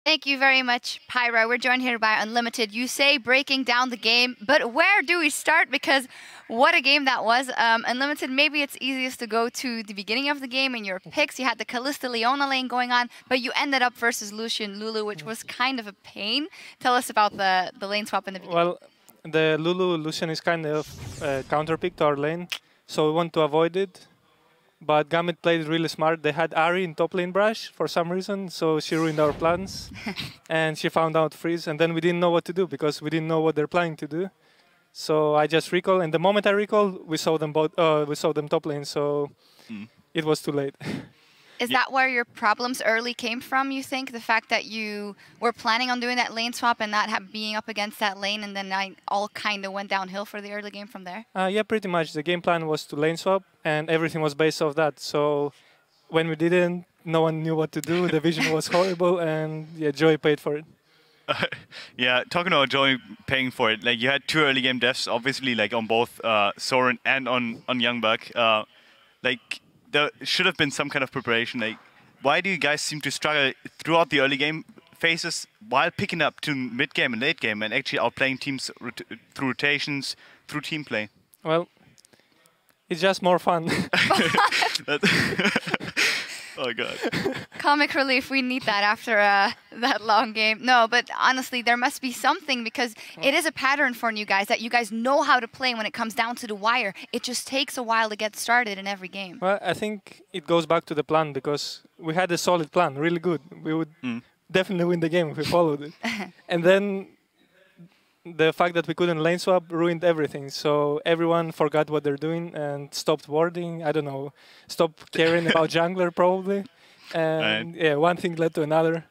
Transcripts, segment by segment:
Thank you very much, Pyra. We're joined here by Unlimited. You say breaking down the game, but where do we start? Because what a game that was. Unlimited, maybe it's easiest to go to the beginning of the game in your picks. You had the Kalista Leona lane going on, but you ended up versus Lucian Lulu, which was kind of a pain. Tell us about the lane swap in the beginning. Well, the Lulu Lucian is kind of counter pick to our lane, so we want to avoid it. But Gambit played really smart. They had Ahri in top lane brush for some reason, so she ruined our plans. And she found out freeze, and then we didn't know what to do because we didn't know what they're planning to do. So I just recall, and the moment I recall, we saw them both. We saw them top lane, so it was too late. Is that where your problems early came from, you think? The fact that you were planning on doing that lane swap and not being up against that lane, and then all kind of went downhill for the early game from there? Yeah, pretty much. The game plan was to lane swap, and everything was based off that. So when we didn't, no one knew what to do. The vision was horrible, and yeah, Joey paid for it. Yeah, talking about Joey paying for it, like you had 2 early game deaths, obviously, like on both Soren and on Youngbuck. Like, there should have been some kind of preparation. Like, why do you guys seem to struggle throughout the early game phases while picking up to mid game and late game and actually outplaying teams through rotations, through team play? Well, it's just more fun. Oh god. Comic relief, we need that after that long game. No, but honestly, there must be something because it is a pattern for you guys that you guys know how to play when it comes down to the wire. It just takes a while to get started in every game. Well, I think it goes back to the plan because we had a solid plan, really good. We would definitely win the game if we followed it. And then the fact that we couldn't lane swap ruined everything. So everyone forgot what they're doing and stopped warding. I don't know, stopped caring about jungler probably. And yeah, one thing led to another.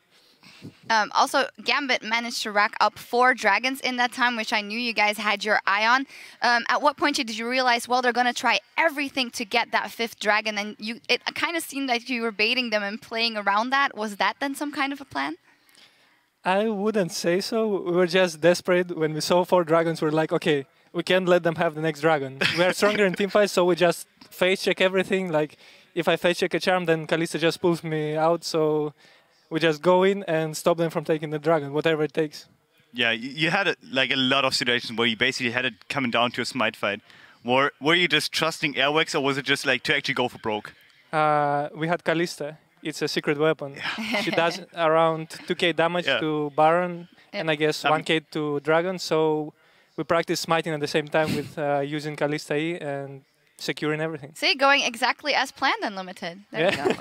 Also, Gambit managed to rack up 4 dragons in that time, which I knew you guys had your eye on. At what point did you realize, well, they're going to try everything to get that 5th dragon? And it kind of seemed like you were baiting them and playing around that. Was that then some kind of a plan? I wouldn't say so. We were just desperate. When we saw 4 dragons, we were like, okay, we can't let them have the next dragon. We are stronger in teamfights, so we just face check everything. Like, if I face check a charm, then Kalista just pulls me out. So we just go in and stop them from taking the dragon, whatever it takes. Yeah, you had a lot of situations where you basically had it coming down to a smite fight. Were you just trusting airwax, or was it just like to actually go for broke? We had Kalista. It's a secret weapon. Yeah. She does around 2k damage to Baron and I guess 1k to Dragon. So we practice smiting at the same time with using Kalista E and securing everything. See, going exactly as planned, Unlimited. There you go.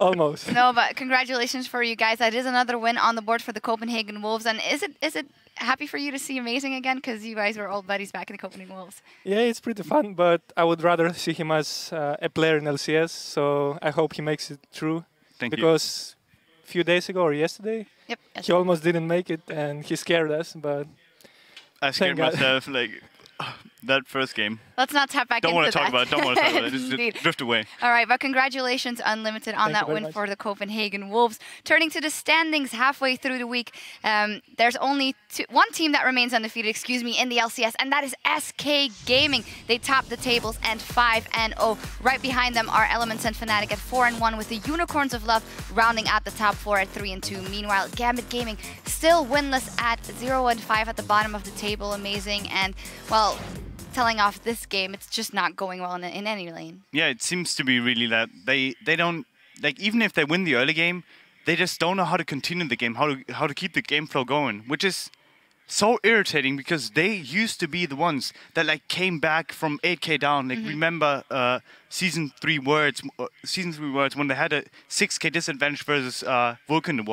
Almost. No, but congratulations for you guys. That is another win on the board for the Copenhagen Wolves. And is it happy for you to see Amazing again? Because you guys were old buddies back in the Copenhagen Wolves. Yeah, it's pretty fun, but I would rather see him as a player in LCS. So I hope he makes it through. Because a few days ago or yesterday, he almost didn't make it and he scared us. But I scared myself, like, that first game. Let's not tap back into that. Don't want to talk about it. Just drift away. All right, but congratulations, Unlimited, on that win for the Copenhagen Wolves. Turning to the standings halfway through the week, there's only one team that remains undefeated, in the LCS, and that is SK Gaming. They top the tables and 5-0. Right behind them are Elements and Fnatic at 4-1, with the Unicorns of Love rounding out the top 4 at 3-2. Meanwhile, Gambit Gaming still winless at 0-5 at the bottom of the table. Amazing, and well, telling off this game, it's just not going well in any lane. Yeah, it seems to be really that they don't, like, even if they win the early game, they just don't know how to continue the game, how to keep the game flow going, which is so irritating because they used to be the ones that like came back from 8k down. Like remember season 3 words when they had a 6k disadvantage versus Vulcan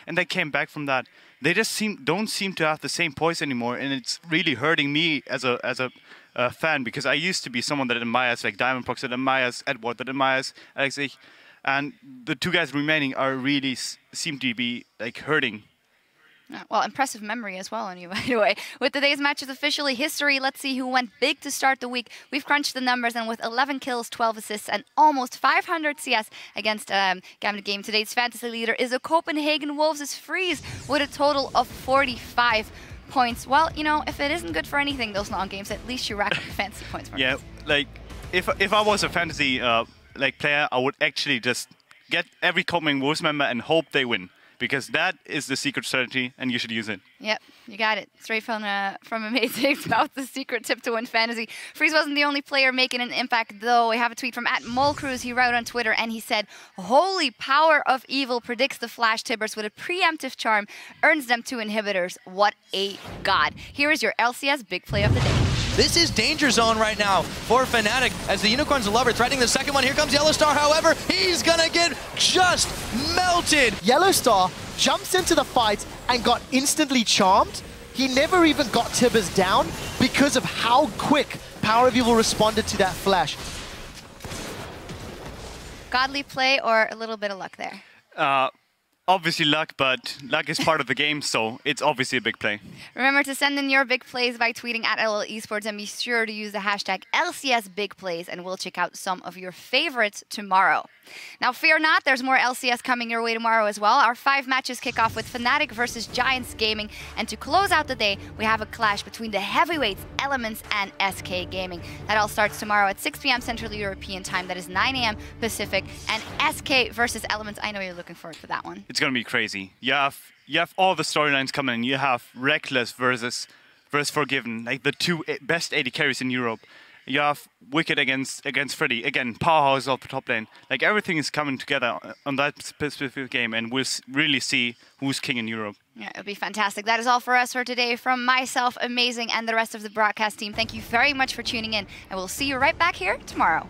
and they came back from that. They just don't seem to have the same poise anymore, and it's really hurting me as a fan, because I used to be someone that admires like Diamond Prox, that admires Edward, that admires Alexei, and the 2 guys remaining are really seem to be like hurting. Well, impressive memory as well on you, by the way. With today's matches officially history, let's see who went big to start the week. We've crunched the numbers, and with 11 kills, 12 assists, and almost 500 CS against Gambit Game, today's fantasy leader is the Copenhagen Wolves' Freeze with a total of 45 points. Well, you know, if it isn't good for anything, those long games, at least you rack up fantasy points for Yeah, like, if I was a fantasy like player, I would actually just get every Copenhagen Wolves member and hope they win. because that is the secret strategy, and you should use it. Yep, you got it. Straight from Amazing about the secret tip to win fantasy. Freeze wasn't the only player making an impact, though. We have a tweet from @MoleCruise. He wrote on Twitter, and he said, "Holy power of evil predicts the Flash Tibbers with a preemptive charm, earns them 2 inhibitors. What a god." Here is your LCS big play of the day. This is danger zone right now for Fnatic as the Unicorns of Lover threatening the second one. Here comes Yellowstar, however, he's gonna get just melted. Yellowstar jumps into the fight and got instantly charmed. He never even got Tibbers down because of how quick Power of Evil responded to that flash. Godly play or a little bit of luck there? Obviously luck, but luck is part of the game, so it's obviously a big play. Remember to send in your big plays by tweeting @LL Esports, and be sure to use the hashtag LCSBigPlays, and we'll check out some of your favorites tomorrow. Now, fear not, there's more LCS coming your way tomorrow as well. Our 5 matches kick off with Fnatic versus Giants Gaming, and to close out the day, we have a clash between the heavyweights, Elements and SK Gaming. That all starts tomorrow at 6 p.m. Central European Time. That is 9 a.m. Pacific, and SK versus Elements. I know you're looking forward to that one. It's going to be crazy. You have all the storylines coming in. You have Reckless versus Forgiven, like the 2 best AD carries in Europe. You have Wicked against Freddy. Again, powerhouse of the top lane. Like, everything is coming together on that specific game, and we'll really see who's king in Europe. Yeah, it'll be fantastic. That is all for us for today. From myself, Amazing, and the rest of the broadcast team, thank you very much for tuning in, and we'll see you right back here tomorrow.